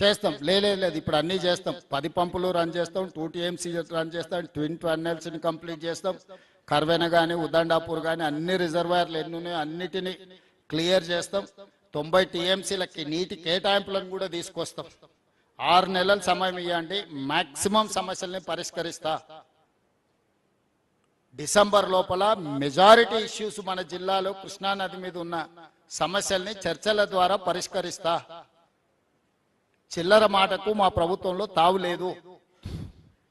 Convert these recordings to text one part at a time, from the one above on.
చేస్తాం. లేదు ఇప్పుడు అన్నీ చేస్తాం. 10 పంపులు రన్ చేస్తాం, 2 TMC రన్ చేస్తాం, ట్విన్ టన్నెల్స్ని కంప్లీట్ చేస్తాం. కర్వెన కానీ ఉదండాపూర్ కానీ అన్ని రిజర్వాయర్లు ఎన్ని ఉన్నాయో అన్నిటినీ క్లియర్ చేస్తాం. 90 TMCలకి నీటి కేటాయింపులను కూడా తీసుకొస్తాం. 6 నెలల సమయం ఇవ్వండి, మాక్సిమం సమస్యల్ని పరిష్కరిస్తా. డిసెంబర్ లోపల మెజారిటీ ఇష్యూస్ మన జిల్లాలో కృష్ణానది మీద ఉన్న సమస్యల్ని చర్చల ద్వారా పరిష్కరిస్తా. చిల్లర మాటకు మా ప్రభుత్వంలో తావు లేదు.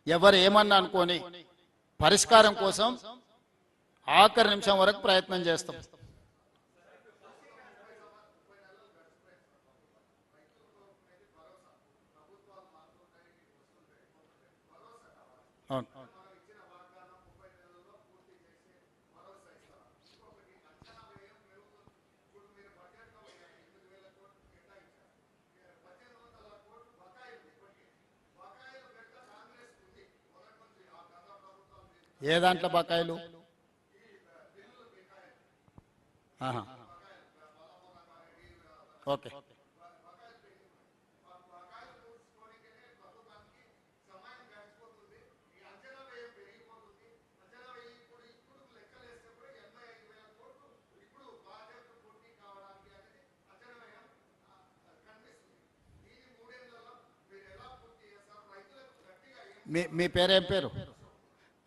ఎవరు ఏమన్నా అనుకోని పరిష్కారం కోసం ఆఖరి నిమిషం వరకు ప్రయత్నం చేస్తాం. అవును. ఏ దాంట్లో బకాయిలు? ఓకే. మీ పేరేం పేరు?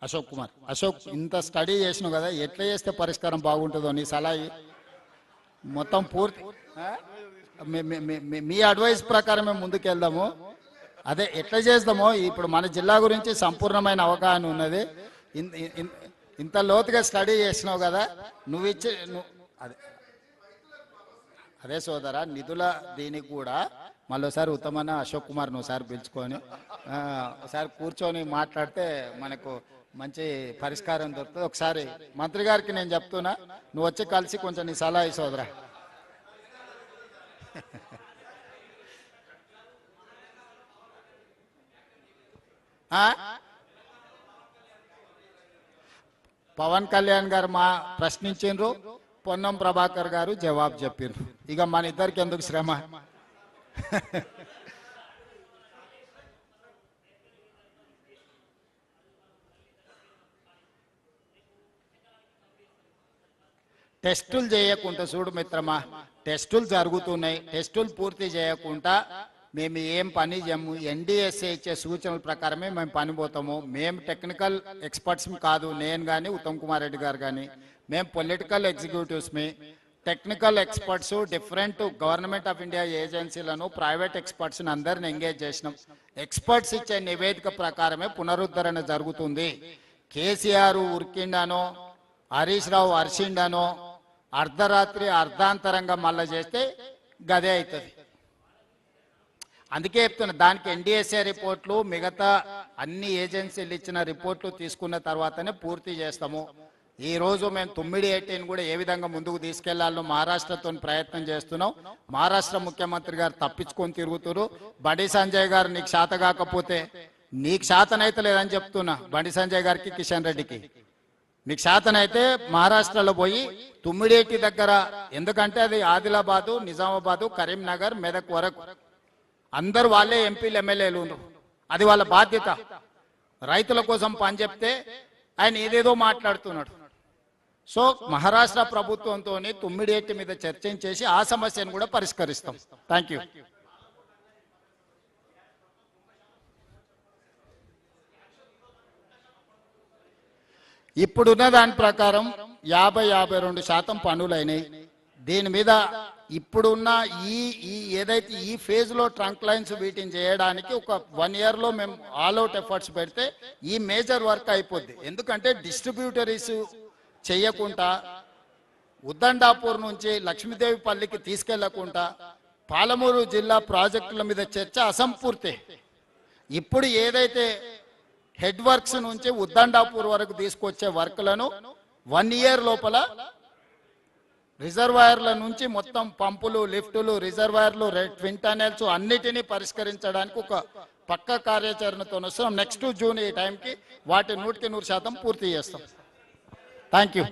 అశోక్ కుమార్. అశోక్, ఇంత స్టడీ చేసినావు కదా, ఎట్లా చేస్తే పరిష్కారం బాగుంటుందో నీ సలహా మొత్తం పూర్తి మీ అడ్వైస్ ప్రకారమే ముందుకెళ్దాము. అదే ఎట్లా చేద్దామో ఇప్పుడు మన జిల్లా గురించి సంపూర్ణమైన అవగాహన ఉన్నది. ఇంత లోతుగా స్టడీ చేసినావు కదా, అదే అదే సోదరా, నిధుల దీనికి కూడా మళ్ళీసారి ఉత్తమన్న అశోక్ కుమార్ని ఒకసారి పిలుచుకొని ఒకసారి కూర్చొని మాట్లాడితే మనకు మంచి పరిష్కారం దొరుకుతుంది. ఒకసారి మంత్రి గారికి నేను చెప్తున్నా, నువ్వు వచ్చి కలిసి కొంచెం నీ సలహా సోదరా. పవన్ కళ్యాణ్ గారు మా ప్రశ్నించిండ్రు, పొన్నం ప్రభాకర్ గారు జవాబు చెప్పిండ్రు. ఇక మన ఇద్దరికి ఎందుకు శ్రమ? టెస్టులు చేయకుండా చూడు మిత్రమా, టెస్టులు జరుగుతున్నాయి. టెస్టులు పూర్తి చేయకుండా మేము ఏం పని చేయము. NDSA ఇచ్చే సూచనల ప్రకారమే మేము పని పోతాము. మేము టెక్నికల్ ఎక్స్పర్ట్స్ కాదు, నేను కానీ ఉత్తమ్ కుమార్ రెడ్డి గారు కానీ. మేము పొలిటికల్ ఎగ్జిక్యూటివ్స్మి. Technical experts different government of India ఏజెన్సీలను, ప్రైవేట్ ఎక్స్పర్ట్స్ని అందరిని ఎంగేజ్ చేసినాం. ఎక్స్పర్ట్స్ ఇచ్చే నివేదిక ప్రకారమే పునరుద్ధరణ జరుగుతుంది. కేసీఆర్ ఉరికిండానో, హరీష్ రావు అరిసిండానో, అర్ధరాత్రి అర్ధాంతరంగా మళ్ళా చేస్తే గదే అవుతుంది. అందుకే చెప్తున్నా, దానికి NDSA రిపోర్ట్లు, మిగతా అన్ని ఏజెన్సీలు ఇచ్చిన రిపోర్ట్లు తీసుకున్న తర్వాతనే పూర్తి చేస్తాము. ఈరోజు మేము 9/18 కూడా ఏ విధంగా ముందుకు తీసుకెళ్లాలో మహారాష్ట్రతో ప్రయత్నం చేస్తున్నాం. మహారాష్ట్ర ముఖ్యమంత్రి గారు తప్పించుకొని తిరుగుతున్నారు. బండి సంజయ్ గారు నీకు శాత కాకపోతే, నీకు శాతనైతే లేదని చెప్తున్నా బండి సంజయ్ గారికి, కిషన్ రెడ్డికి. మీకు శాతనైతే మహారాష్ట్రలో పోయి 9/18 దగ్గర, ఎందుకంటే అది ఆదిలాబాదు, నిజామాబాదు, కరీంనగర్, మెదక్ వరకు అందరు వాళ్ళే ఎంపీలు, ఎమ్మెల్యేలు ఉన్నారు. అది వాళ్ళ బాధ్యత. రైతుల కోసం పని చెప్తే ఆయన ఏదేదో మాట్లాడుతున్నాడు. సో మహారాష్ట్ర ప్రభుత్వంతో 9/18 మీద చర్చించేసి ఆ సమస్యను కూడా పరిష్కరిస్తాం. Thank you. ఇప్పుడున్న దాని ప్రకారం 50-52% పనులైనాయి. దీని మీద ఇప్పుడున్న ఈ ఏదైతే ఈ ఫేజ్లో ట్రంక్ లైన్స్ వీటిని చేయడానికి ఒక 1 yearలో మేము ఆల్అవుట్ ఎఫర్ట్స్ పెడితే ఈ మేజర్ వర్క్ అయిపోద్ది. ఎందుకంటే డిస్ట్రిబ్యూటరీస్ చేయకుండా, ఉద్దండాపూర్ నుంచి లక్ష్మీదేవిపల్లికి తీసుకెళ్లకుండా, పాలమూరు జిల్లా ప్రాజెక్టుల మీద చర్చ అసంపూర్తి. ఇప్పుడు ఏదైతే హెడ్ వర్క్స్ నుంచి ఉద్దండాపూర్ వరకు తీసుకొచ్చే వర్క్లను 1 year లోపల రిజర్వాయర్ల నుంచి మొత్తం పంపులు, లిఫ్టులు, రిజర్వాయర్లు, ట్విన్ టనెల్స్ అన్నిటినీ పరిష్కరించడానికి ఒక పక్క కార్యాచరణతో వస్తున్నాం. నెక్స్ట్ జూన్ ఈ టైంకి వాటి 100% పూర్తి చేస్తాం. Thank you.